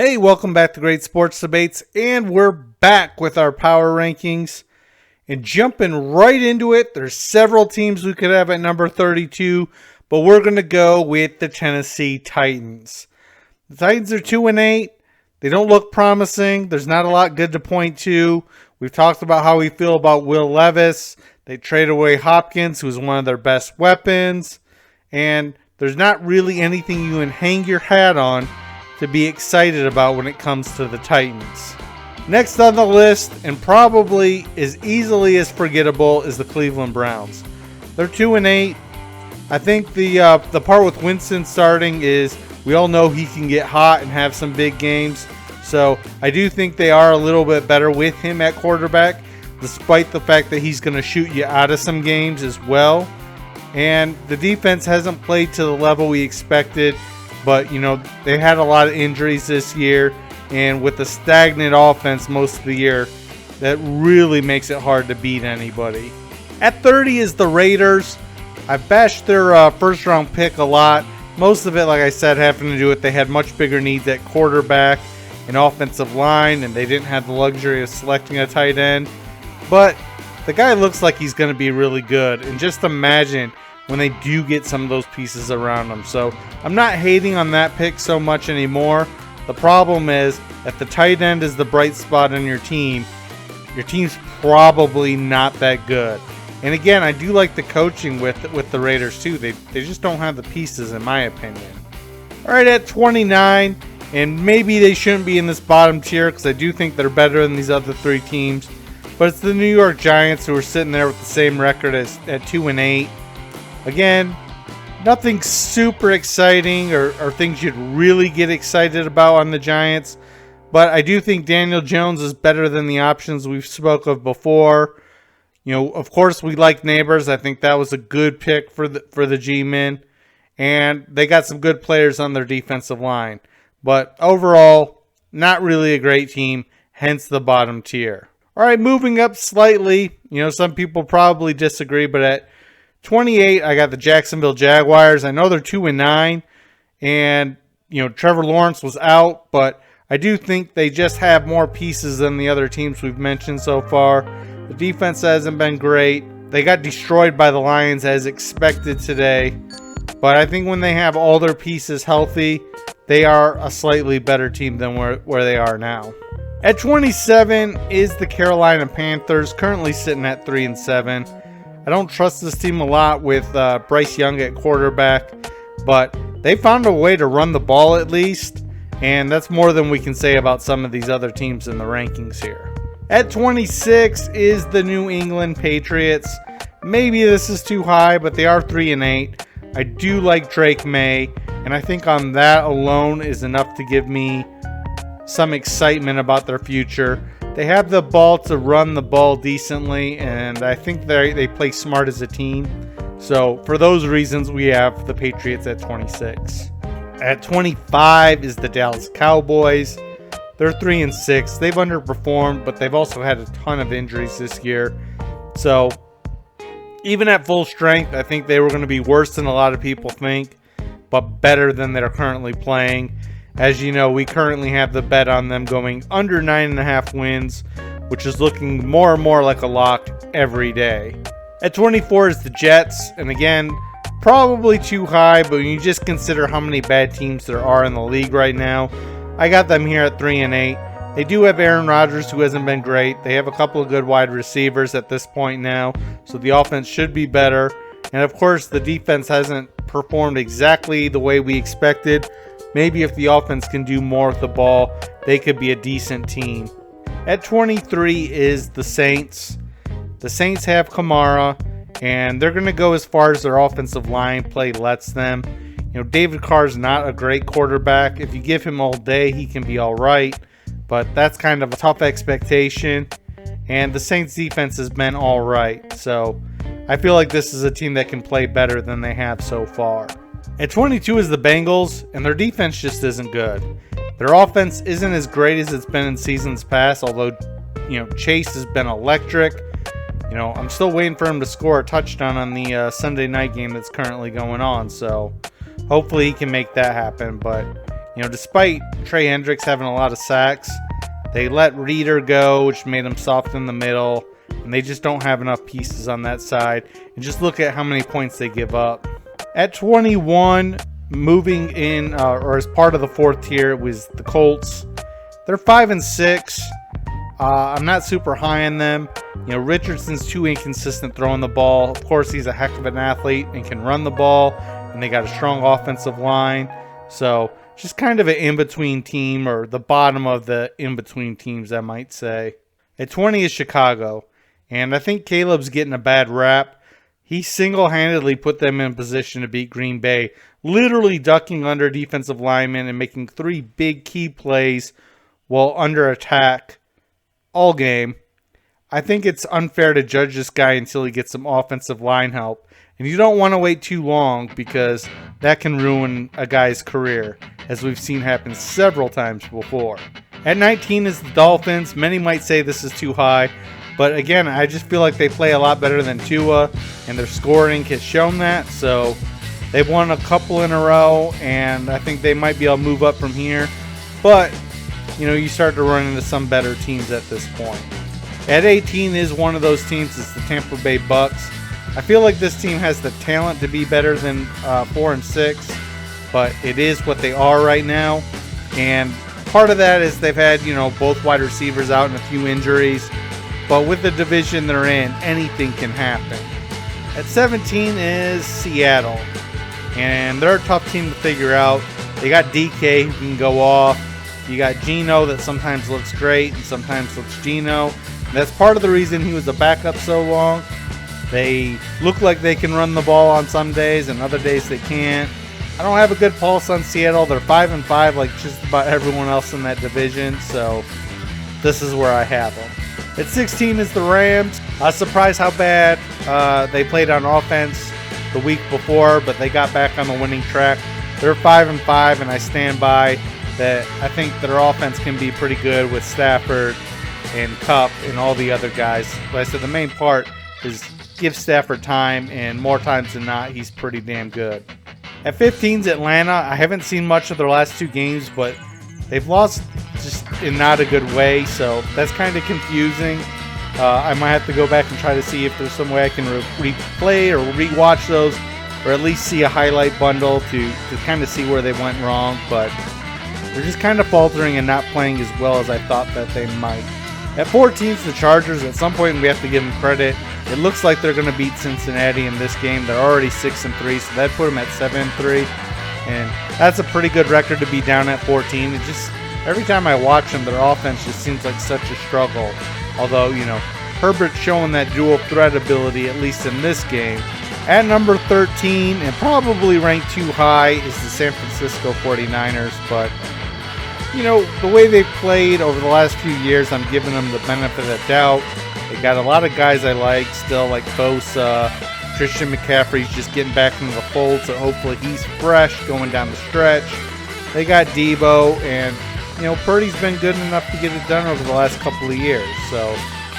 Hey, welcome back to Great Sports Debates, and we're back with our power rankings. And jumping right into it, there's several teams we could have at number 32, but we're going to go with the Tennessee Titans. The Titans are 2-8. They don't look promising. There's not a lot good to point to. We've talked about how we feel about Will Levis. They traded away Hopkins, who's one of their best weapons. And there's not really anything you can hang your hat on to be excited about when it comes to the Titans. Next on the list, and probably as easily as forgettable, is the Cleveland Browns. They're 2-8. I think the part with Winston starting is we all know he can get hot and have some big games. So I do think they are a little bit better with him at quarterback, despite the fact that he's going to shoot you out of some games as well. And the defense hasn't played to the level we expected. But, they had a lot of injuries this year, and with the stagnant offense most of the year, that really makes it hard to beat anybody. At 30 is the Raiders. I've bashed their first-round pick a lot. Most of it, like I said, having to do with they had much bigger needs at quarterback and offensive line, and they didn't have the luxury of selecting a tight end. But the guy looks like he's going to be really good, and just imagine when they do get some of those pieces around them. So I'm not hating on that pick so much anymore. The problem is, if the tight end is the bright spot on your team's probably not that good. And again, I do like the coaching with the Raiders too. They just don't have the pieces, in my opinion. All right, at 29, and maybe they shouldn't be in this bottom tier because I do think they're better than these other three teams. But it's the New York Giants, who are sitting there with the same record at 2-8. Again, nothing super exciting or things you'd really get excited about on the Giants. But I do think Daniel Jones is better than the options we've spoke of before. Of course, we like Neighbors. I think that was a good pick for the G-Men. And they got some good players on their defensive line. But overall, not really a great team, hence the bottom tier. All right, moving up slightly. Some people probably disagree, but at 28, I got the Jacksonville Jaguars. I know they're 2-9, and Trevor Lawrence was out, but I do think they just have more pieces than the other teams we've mentioned so far. The defense hasn't been great. They got destroyed by the Lions as expected today, but I think when they have all their pieces healthy, they are a slightly better team than where they are now. At 27 is the Carolina Panthers, currently sitting at 3-7. I don't trust this team a lot with Bryce Young at quarterback, but they found a way to run the ball at least, and that's more than we can say about some of these other teams in the rankings here. At 26 is the New England Patriots. Maybe this is too high, but they are 3-8. I do like Drake May, and I think on that alone is enough to give me some excitement about their future. They have the ball to run the ball decently, and I think they play smart as a team. So for those reasons, we have the Patriots at 26. At 25 is the Dallas Cowboys. They're 3-6. They've underperformed, but they've also had a ton of injuries this year. So even at full strength, I think they were going to be worse than a lot of people think, but better than they're currently playing. As you know, we currently have the bet on them going under 9.5 wins, which is looking more and more like a lock every day. At 24 is the Jets, and again, probably too high, but when you just consider how many bad teams there are in the league right now, I got them here at 3-8. They do have Aaron Rodgers, who hasn't been great. They have a couple of good wide receivers at this point now, so the offense should be better. And of course, the defense hasn't performed exactly the way we expected. Maybe if the offense can do more with the ball, they could be a decent team. At 23 is the Saints. The Saints have Kamara, and they're going to go as far as their offensive line play lets them. David Carr is not a great quarterback. If you give him all day, he can be all right, but that's kind of a tough expectation. And the Saints defense has been all right, so I feel like this is a team that can play better than they have so far. At 22 is the Bengals, and their defense just isn't good. Their offense isn't as great as it's been in seasons past, although, Chase has been electric. I'm still waiting for him to score a touchdown on the Sunday night game that's currently going on, so hopefully he can make that happen. But, Despite Trey Hendricks having a lot of sacks, they let Reeder go, which made him soft in the middle, and they just don't have enough pieces on that side. And just look at how many points they give up. At 21, moving in, or as part of the fourth tier, was the Colts. They're 5-6. I'm not super high on them. Richardson's too inconsistent throwing the ball. Of course, he's a heck of an athlete and can run the ball, and they got a strong offensive line. So just kind of an in-between team, or the bottom of the in-between teams, I might say. At 20 is Chicago, and I think Caleb's getting a bad rap. He single-handedly put them in position to beat Green Bay, literally ducking under defensive linemen and making 3 big key plays while under attack all game. I think it's unfair to judge this guy until he gets some offensive line help. And you don't want to wait too long, because that can ruin a guy's career, as we've seen happen several times before. At 19 is the Dolphins. Many might say this is too high, but again, I just feel like they play a lot better than Tua, and their scoring has shown that. So they've won a couple in a row, and I think they might be able to move up from here. But, you start to run into some better teams at this point. At 18 is one of those teams. It's the Tampa Bay Bucks. I feel like this team has the talent to be better than 4-6, but it is what they are right now. And part of that is they've had, both wide receivers out and a few injuries. But with the division they're in, anything can happen. At 17 is Seattle. And they're a tough team to figure out. They got DK who can go off. You got Geno that sometimes looks great and sometimes looks Geno. And that's part of the reason he was a backup so long. They look like they can run the ball on some days, and other days they can't. I don't have a good pulse on Seattle. They're 5-5 like just about everyone else in that division, so this is where I have them. At 16 is the Rams. I was surprised how bad they played on offense the week before, but they got back on the winning track. They're 5-5, and I stand by that. I think their offense can be pretty good with Stafford and Kupp and all the other guys. But I said the main part is give Stafford time, and more times than not, he's pretty damn good. At 15 is Atlanta. I haven't seen much of their last 2 games, but they've lost just in not a good way, so that's kind of confusing. I might have to go back and try to see if there's some way I can replay or rewatch those, or at least see a highlight bundle to kind of see where they went wrong, but they're just kind of faltering and not playing as well as I thought that they might. At 14 is the Chargers. At some point we have to give them credit. It looks like they're going to beat Cincinnati in this game. They're already 6-3, so that put them at 7-3. And that's a pretty good record to be down at 14. It just, every time I watch them, their offense just seems like such a struggle. Although, Herbert's showing that dual threat ability, at least in this game. At number 13, and probably ranked too high, is the San Francisco 49ers. But, the way they've played over the last few years, I'm giving them the benefit of the doubt. They got a lot of guys I like still, like Bosa. Christian McCaffrey's just getting back into the fold, so hopefully he's fresh going down the stretch. They got Debo, and, Purdy's been good enough to get it done over the last couple of years. So,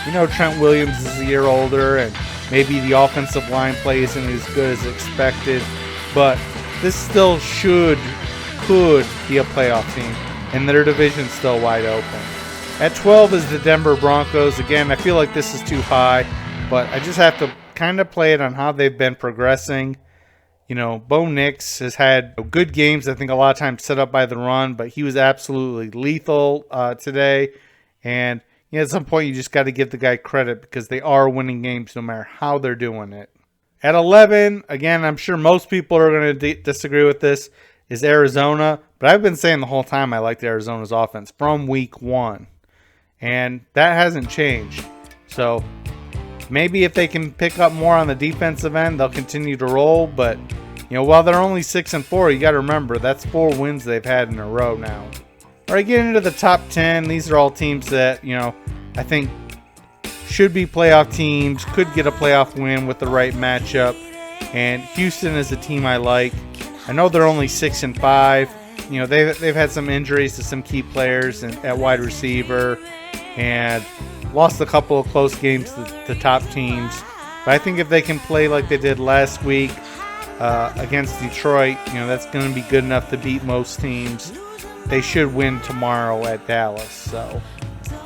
Trent Williams is a year older, and maybe the offensive line play isn't as good as expected. But this still could be a playoff team, and their division's still wide open. At 12 is the Denver Broncos. Again, I feel like this is too high, but I just have to kind of play it on how they've been progressing. Bo Nix has had good games, I think a lot of times set up by the run, but he was absolutely lethal today. And at some point you just got to give the guy credit, because they are winning games no matter how they're doing it. At 11, again, I'm sure most people are going to disagree with this, is Arizona. But I've been saying the whole time I liked Arizona's offense from week 1. And that hasn't changed. So maybe if they can pick up more on the defensive end, they'll continue to roll. But, while they're only 6-4, you got to remember that's 4 wins they've had in a row now. All right, getting into the top 10, these are all teams that, I think should be playoff teams, could get a playoff win with the right matchup. And Houston is a team I like. I know they're only 6-5. They've had some injuries to some key players at wide receiver, and lost a couple of close games to the top teams. But I think if they can play like they did last week against Detroit, that's going to be good enough to beat most teams. they should win tomorrow at Dallas. So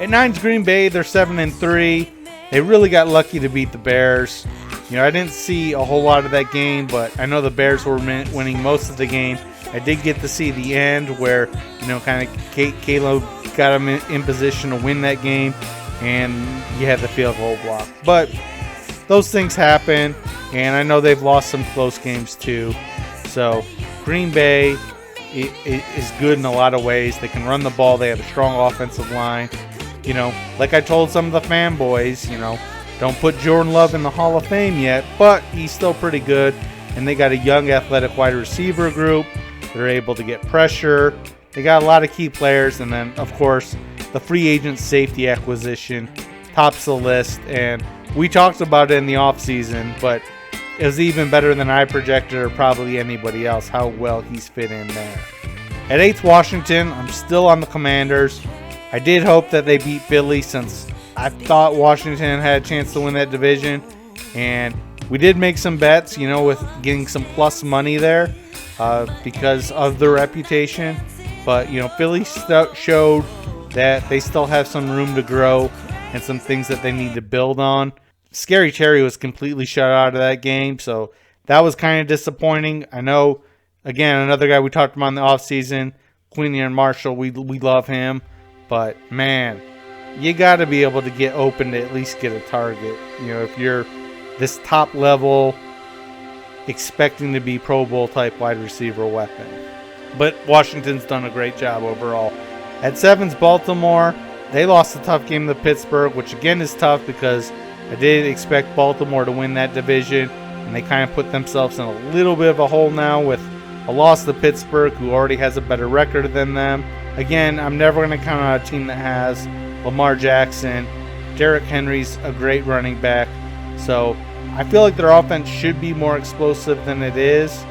at 9's Green Bay, they're 7-3. They really got lucky to beat the Bears. I didn't see a whole lot of that game, but I know the Bears were winning most of the game. I did get to see the end where, kind of Caleb got them in position to win that game, and you had the field goal block. But those things happen, and I know they've lost some close games too. So Green Bay is good in a lot of ways. They can run the ball. They have a strong offensive line. Like I told some of the fanboys, don't put Jordan Love in the Hall of Fame yet, but he's still pretty good. And they got a young athletic wide receiver group. They're able to get pressure. They got a lot of key players. And then, of course, the free agent safety acquisition tops the list. And we talked about it in the offseason, but it was even better than I projected or probably anybody else how well he's fit in there. At 8th, Washington, I'm still on the Commanders. I did hope that they beat Philly since I thought Washington had a chance to win that division. And we did make some bets, with getting some plus money there because of their reputation. But, Philly showed that they still have some room to grow and some things that they need to build on. Scary Terry was completely shut out of that game, so that was kind of disappointing. I know, again, another guy we talked about in the offseason, Quinion Marshall, we love him. But, man, you got to be able to get open to at least get a target. If you're this top level, expecting to be Pro Bowl type wide receiver weapon. But Washington's done a great job overall. At 7's Baltimore, they lost a tough game to Pittsburgh, which again is tough because I did expect Baltimore to win that division, and they kind of put themselves in a little bit of a hole now with a loss to Pittsburgh, who already has a better record than them. Again, I'm never going to count on a team that has Lamar Jackson. Derrick Henry's a great running back. So I feel like their offense should be more explosive than it is.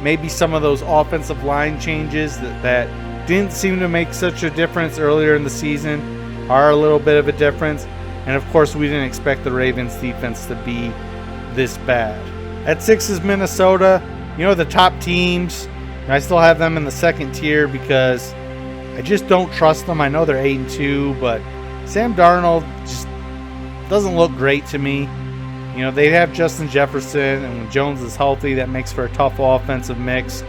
Maybe some of those offensive line changes that didn't seem to make such a difference earlier in the season are a little bit of a difference. And of course, we didn't expect the Ravens defense to be this bad. At 6 is Minnesota. The top teams, I still have them in the second tier because I just don't trust them. I know they're 8-2, but Sam Darnold just doesn't look great to me. They have Justin Jefferson, and when Jones is healthy, that makes for a tough offensive mix,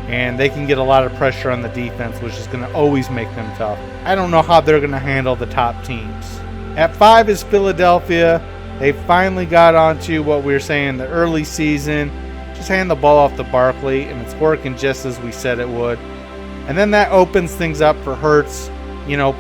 and they can get a lot of pressure on the defense, which is going to always make them tough. I don't know how they're going to handle the top teams. At 5 is Philadelphia. They finally got onto what we were saying in the early season. Just hand the ball off to Barkley, and it's working just as we said it would. And then that opens things up for Hurts.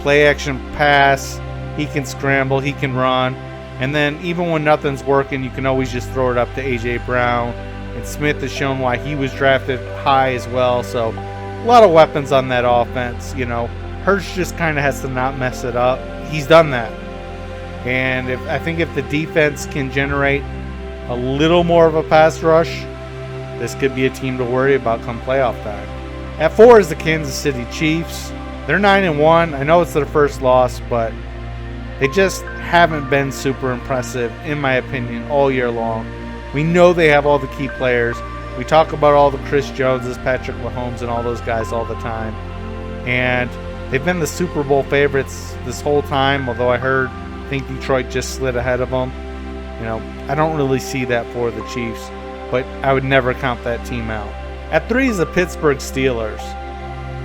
Play action pass. He can scramble. He can run. And then even when nothing's working, you can always just throw it up to A.J. Brown. And Smith has shown why he was drafted high as well. So a lot of weapons on that offense. Hurts just kind of has to not mess it up. He's done that. And I think if the defense can generate a little more of a pass rush, this could be a team to worry about come playoff time. At 4 is the Kansas City Chiefs. They're 9-1. I know it's their first loss, but they just haven't been super impressive, in my opinion, all year long. We know they have all the key players. We talk about all the Chris Joneses, Patrick Mahomes, and all those guys all the time. And they've been the Super Bowl favorites this whole time, although I think Detroit just slid ahead of them. I don't really see that for the Chiefs, but I would never count that team out. At 3 is the Pittsburgh Steelers.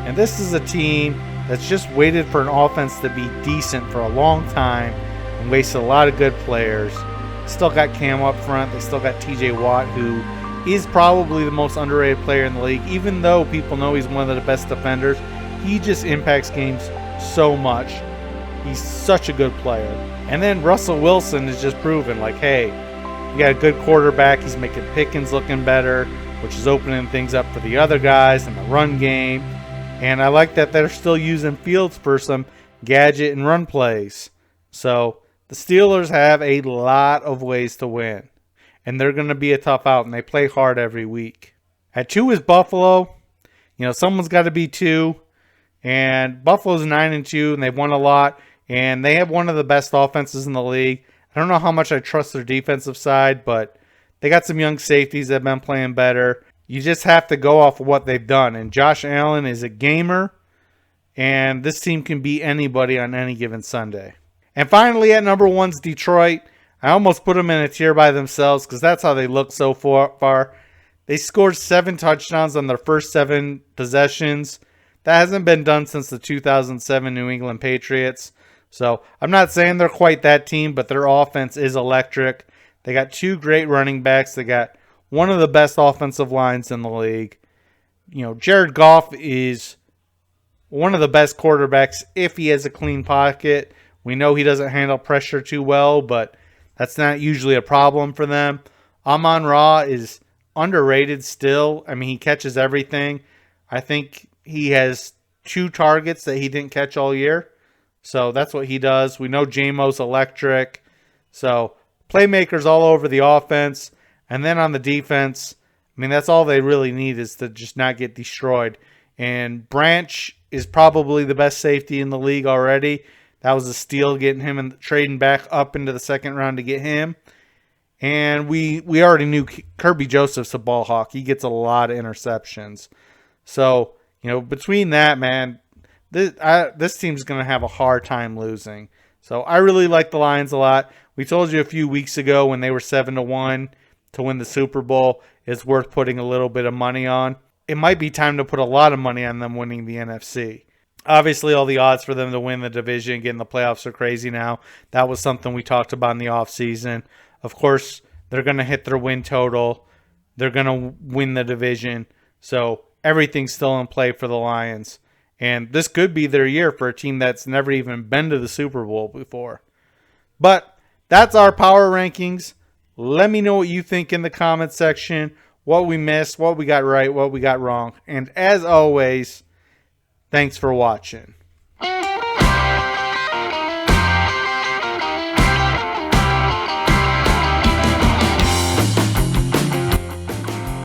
And this is a team that's just waited for an offense to be decent for a long time and wasted a lot of good players. Still got Cam up front. They still got TJ Watt, who is probably the most underrated player in the league. Even though people know he's one of the best defenders, he just impacts games so much. He's such a good player. And then Russell Wilson is just proven, hey, you got a good quarterback. He's making Pickens looking better, which is opening things up for the other guys in the run game. And I like that they're still using Fields for some gadget and run plays. So the Steelers have a lot of ways to win. And they're going to be a tough out, and they play hard every week. At 2 is Buffalo. Someone's got to be 2. And Buffalo's 9-2, and they've won a lot. And they have one of the best offenses in the league. I don't know how much I trust their defensive side, but they got some young safeties that have been playing better. You just have to go off of what they've done. And Josh Allen is a gamer. and this team can beat anybody on any given Sunday. And finally, at number 1's Detroit. I almost put them in a tier by themselves because that's how they look so far. They scored 7 touchdowns on their first 7 possessions. That hasn't been done since the 2007 New England Patriots. So I'm not saying they're quite that team, but their offense is electric. They got 2 great running backs. They got one of the best offensive lines in the league. Jared Goff is one of the best quarterbacks if he has a clean pocket. We know he doesn't handle pressure too well, but that's not usually a problem for them. Amon-Ra is underrated still. I mean, he catches everything. I think he has 2 targets that he didn't catch all year. So that's what he does. We know Jamo's electric. So playmakers all over the offense. And then on the defense, I mean, that's all they really need is to just not get destroyed. And Branch is probably the best safety in the league already. That was a steal getting him and trading back up into the second round to get him. And we already knew Kirby Joseph's a ball hawk. He gets a lot of interceptions. So, between that, man, this team's going to have a hard time losing. So I really like the Lions a lot. We told you a few weeks ago when they were 7-1 to win the Super Bowl, it's worth putting a little bit of money on. It might be time to put a lot of money on them winning the NFC. Obviously, all the odds for them to win the division, get in the playoffs are crazy now. That was something we talked about in the offseason. Of course, they're going to hit their win total. They're going to win the division. So everything's still in play for the Lions. And this could be their year for a team that's never even been to the Super Bowl before. But that's our power rankings. Let me know what you think in the comment section. What we missed, what we got right, what we got wrong. And as always, thanks for watching.